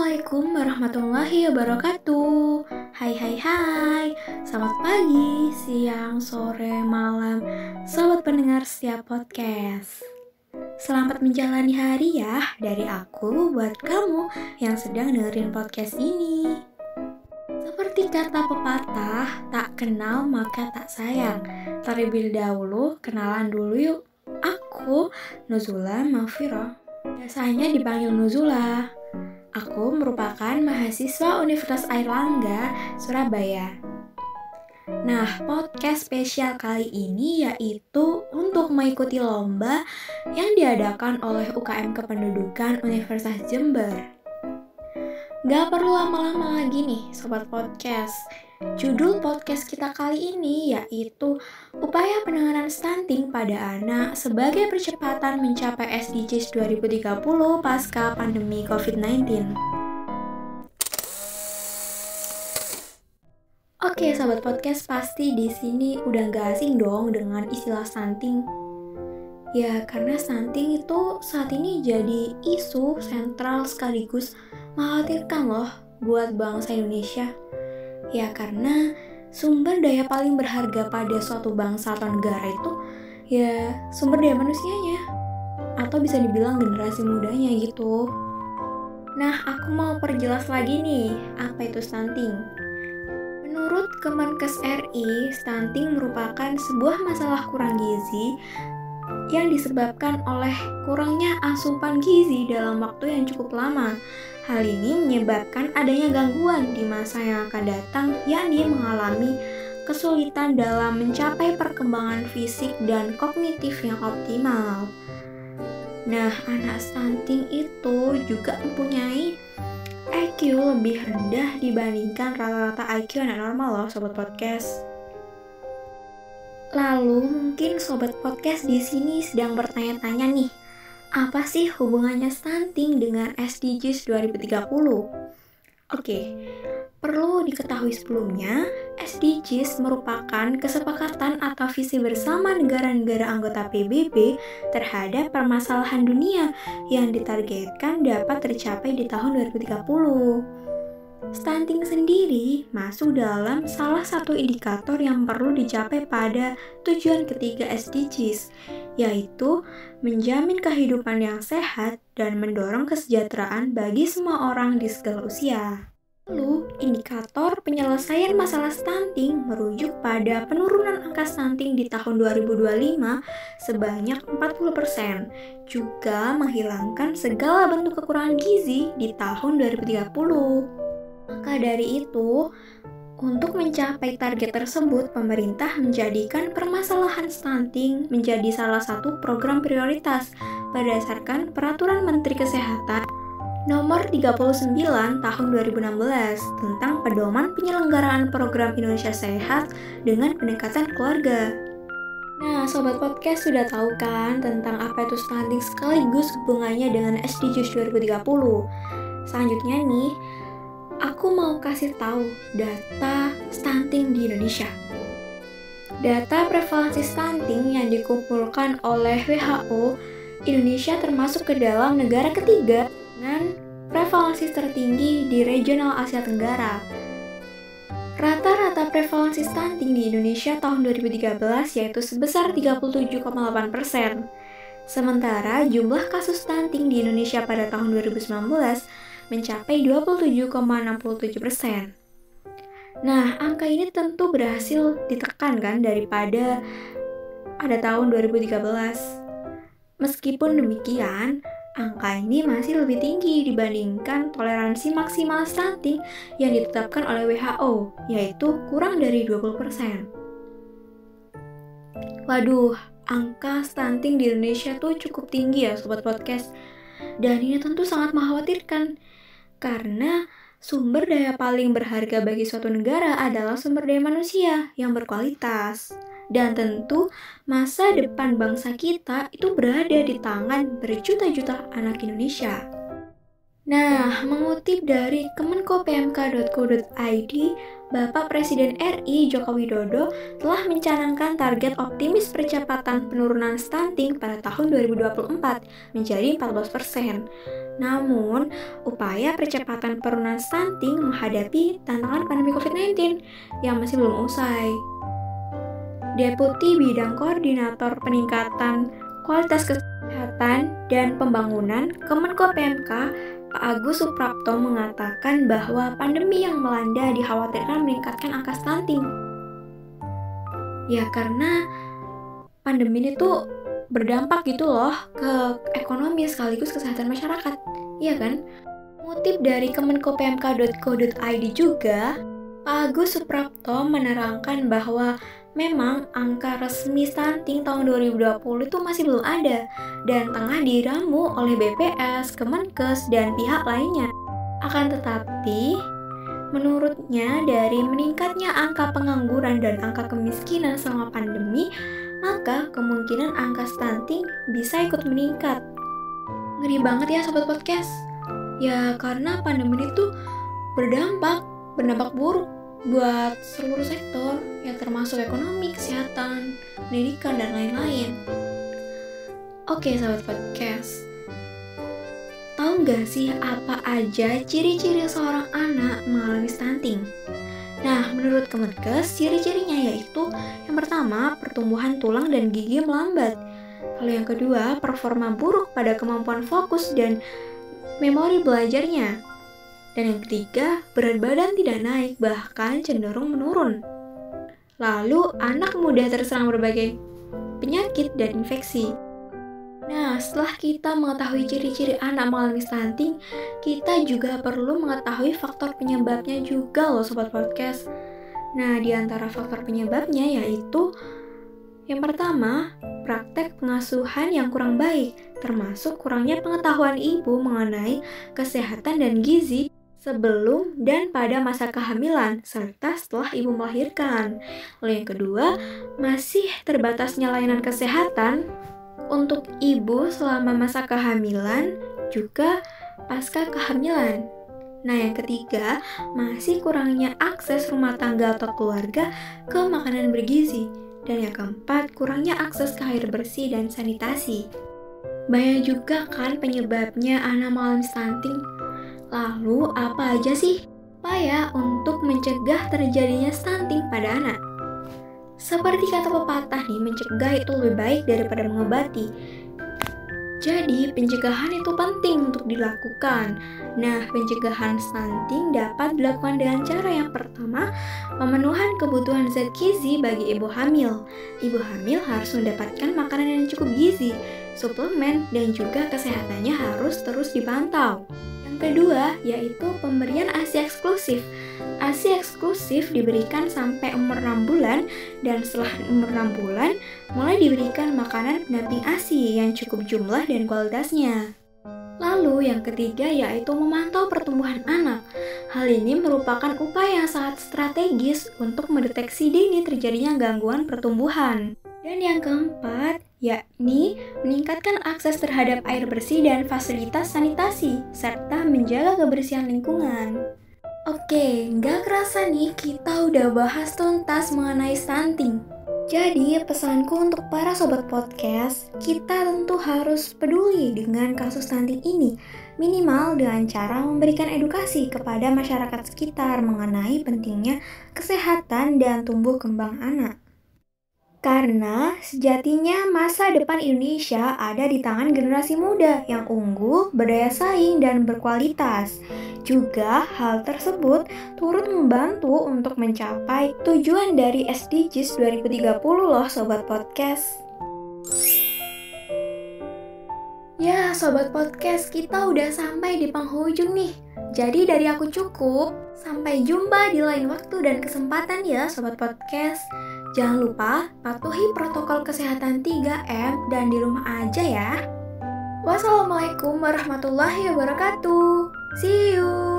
Assalamualaikum warahmatullahi wabarakatuh. Hai. Selamat pagi, siang, sore, malam, sobat pendengar setiap podcast. Selamat menjalani hari ya dari aku buat kamu yang sedang dengerin podcast ini. Seperti kata pepatah, tak kenal maka tak sayang. Terlebih dahulu, kenalan dulu yuk. Aku Nuzula Mafira. Biasanya dipanggil Nuzula. Aku merupakan mahasiswa Universitas Airlangga, Surabaya. Nah, podcast spesial kali ini yaitu untuk mengikuti lomba yang diadakan oleh UKM Kependudukan Universitas Jember. Gak perlu lama-lama lagi nih, Sobat Podcast. Judul podcast kita kali ini yaitu Upaya Penanganan Stunting pada Anak sebagai Percepatan Mencapai SDGs 2030 pasca pandemi COVID-19. Oke, Sobat Podcast, pasti di sini udah gak asing dong dengan istilah stunting. Ya, karena stunting itu saat ini jadi isu sentral sekaligus mengkhawatirkan loh buat bangsa Indonesia. Ya, karena sumber daya paling berharga pada suatu bangsa atau negara itu ya sumber daya manusianya, atau bisa dibilang generasi mudanya gitu. Nah, aku mau perjelas lagi nih, apa itu stunting. Menurut Kemenkes RI, stunting merupakan sebuah masalah kurang gizi yang disebabkan oleh kurangnya asupan gizi dalam waktu yang cukup lama. Hal ini menyebabkan adanya gangguan di masa yang akan datang, yakni mengalami kesulitan dalam mencapai perkembangan fisik dan kognitif yang optimal. Nah, anak stunting itu juga mempunyai IQ lebih rendah dibandingkan rata-rata IQ anak normal loh, Sobat Podcast. Lalu mungkin Sobat Podcast di sini sedang bertanya-tanya nih, apa sih hubungannya stunting dengan SDGs 2030? Oke, perlu diketahui sebelumnya, SDGs merupakan kesepakatan atau visi bersama negara-negara anggota PBB terhadap permasalahan dunia yang ditargetkan dapat tercapai di tahun 2030. Stunting sendiri masuk dalam salah satu indikator yang perlu dicapai pada tujuan ketiga SDGs, yaitu menjamin kehidupan yang sehat dan mendorong kesejahteraan bagi semua orang di segala usia. Lalu, indikator penyelesaian masalah stunting merujuk pada penurunan angka stunting di tahun 2025 sebanyak 40%, juga menghilangkan segala bentuk kekurangan gizi di tahun 2030. Maka dari itu, untuk mencapai target tersebut, pemerintah menjadikan permasalahan stunting menjadi salah satu program prioritas berdasarkan Peraturan Menteri Kesehatan Nomor 39 Tahun 2016 tentang Pedoman Penyelenggaraan Program Indonesia Sehat dengan Pendekatan Keluarga. Nah, Sobat Podcast sudah tahu kan tentang apa itu stunting sekaligus hubungannya dengan SDGs 2030. Selanjutnya nih, aku mau kasih tahu data stunting di Indonesia. Data prevalensi stunting yang dikumpulkan oleh WHO, Indonesia termasuk ke dalam negara ketiga dengan prevalensi tertinggi di regional Asia Tenggara. Rata-rata prevalensi stunting di Indonesia tahun 2013 yaitu sebesar 37,8%. Sementara jumlah kasus stunting di Indonesia pada tahun 2019 mencapai 27,67%. Nah, angka ini tentu berhasil ditekan kan daripada pada tahun 2013. Meskipun demikian, angka ini masih lebih tinggi dibandingkan toleransi maksimal stunting yang ditetapkan oleh WHO, yaitu kurang dari 20%. Waduh, angka stunting di Indonesia tuh cukup tinggi ya Sobat Podcast. Dan ini tentu sangat mengkhawatirkan, karena sumber daya paling berharga bagi suatu negara adalah sumber daya manusia yang berkualitas. Dan tentu masa depan bangsa kita itu berada di tangan berjuta-juta anak Indonesia. Nah, mengutip dari kemenkopmk.co.id, Bapak Presiden RI Joko Widodo telah mencanangkan target optimis percepatan penurunan stunting pada tahun 2024 menjadi 14%. Namun, upaya percepatan penurunan stunting menghadapi tantangan pandemi COVID-19 yang masih belum usai. Deputi Bidang Koordinator Peningkatan Kualitas Kesehatan dan Pembangunan Kemenko PMK Pak Agus Suprapto mengatakan bahwa pandemi yang melanda dikhawatirkan meningkatkan angka stunting. Ya karena pandemi ini tuh berdampak gitu loh ke ekonomi sekaligus kesehatan masyarakat. Iya kan? Mengutip dari kemenkopmk.co.id juga, Pak Agus Suprapto menerangkan bahwa memang angka resmi stunting tahun 2020 itu masih belum ada dan tengah diramu oleh BPS, Kemenkes, dan pihak lainnya. Akan tetapi, menurutnya dari meningkatnya angka pengangguran dan angka kemiskinan selama pandemi, maka kemungkinan angka stunting bisa ikut meningkat. Ngeri banget ya Sobat Podcast. Ya karena pandemi itu berdampak buruk buat seluruh sektor, ya termasuk ekonomi, kesehatan, pendidikan, dan lain-lain. Oke Sobat Podcast, tahu nggak sih apa aja ciri-ciri seorang anak mengalami stunting? Nah, menurut Kemenkes, ciri-cirinya yaitu yang pertama, pertumbuhan tulang dan gigi melambat. Lalu yang kedua, performa buruk pada kemampuan fokus dan memori belajarnya. Dan yang ketiga, berat badan tidak naik, bahkan cenderung menurun. Lalu, anak mudah terserang berbagai penyakit dan infeksi. Nah, setelah kita mengetahui ciri-ciri anak mengalami stunting, kita juga perlu mengetahui faktor penyebabnya juga loh Sobat Podcast. Nah, di antara faktor penyebabnya yaitu yang pertama, praktek pengasuhan yang kurang baik, termasuk kurangnya pengetahuan ibu mengenai kesehatan dan gizi sebelum dan pada masa kehamilan, serta setelah ibu melahirkan. Lalu yang kedua, masih terbatasnya layanan kesehatan untuk ibu selama masa kehamilan, juga pasca kehamilan. Nah yang ketiga, masih kurangnya akses rumah tangga atau keluarga ke makanan bergizi. Dan yang keempat, kurangnya akses ke air bersih dan sanitasi. Banyak juga kan penyebabnya anak mengalami stunting. Lalu apa aja sih upaya untuk mencegah terjadinya stunting pada anak? Seperti kata pepatah nih, mencegah itu lebih baik daripada mengobati. Jadi pencegahan itu penting untuk dilakukan. Nah, pencegahan stunting dapat dilakukan dengan cara yang pertama, pemenuhan kebutuhan zat gizi bagi ibu hamil. Ibu hamil harus mendapatkan makanan yang cukup gizi, suplemen, dan juga kesehatannya harus terus dipantau. Yang kedua, yaitu pemberian ASI eksklusif. ASI eksklusif diberikan sampai umur 6 bulan dan setelah umur 6 bulan mulai diberikan makanan pendamping ASI yang cukup jumlah dan kualitasnya. Lalu yang ketiga yaitu memantau pertumbuhan anak. Hal ini merupakan upaya yang sangat strategis untuk mendeteksi dini terjadinya gangguan pertumbuhan. Dan yang keempat, yakni meningkatkan akses terhadap air bersih dan fasilitas sanitasi, serta menjaga kebersihan lingkungan. Oke, nggak kerasa nih kita udah bahas tuntas mengenai stunting. Jadi, pesanku untuk para sobat podcast, kita tentu harus peduli dengan kasus stunting ini, minimal dengan cara memberikan edukasi kepada masyarakat sekitar mengenai pentingnya kesehatan dan tumbuh kembang anak. Karena sejatinya masa depan Indonesia ada di tangan generasi muda yang unggul, berdaya saing, dan berkualitas. Juga hal tersebut turut membantu untuk mencapai tujuan dari SDGs 2030 loh Sobat Podcast. Ya Sobat Podcast, kita udah sampai di penghujung nih. Jadi dari aku cukup, sampai jumpa di lain waktu dan kesempatan ya Sobat Podcast. Jangan lupa patuhi protokol kesehatan 3M dan di rumah aja ya. Wassalamualaikum warahmatullahi wabarakatuh. See you.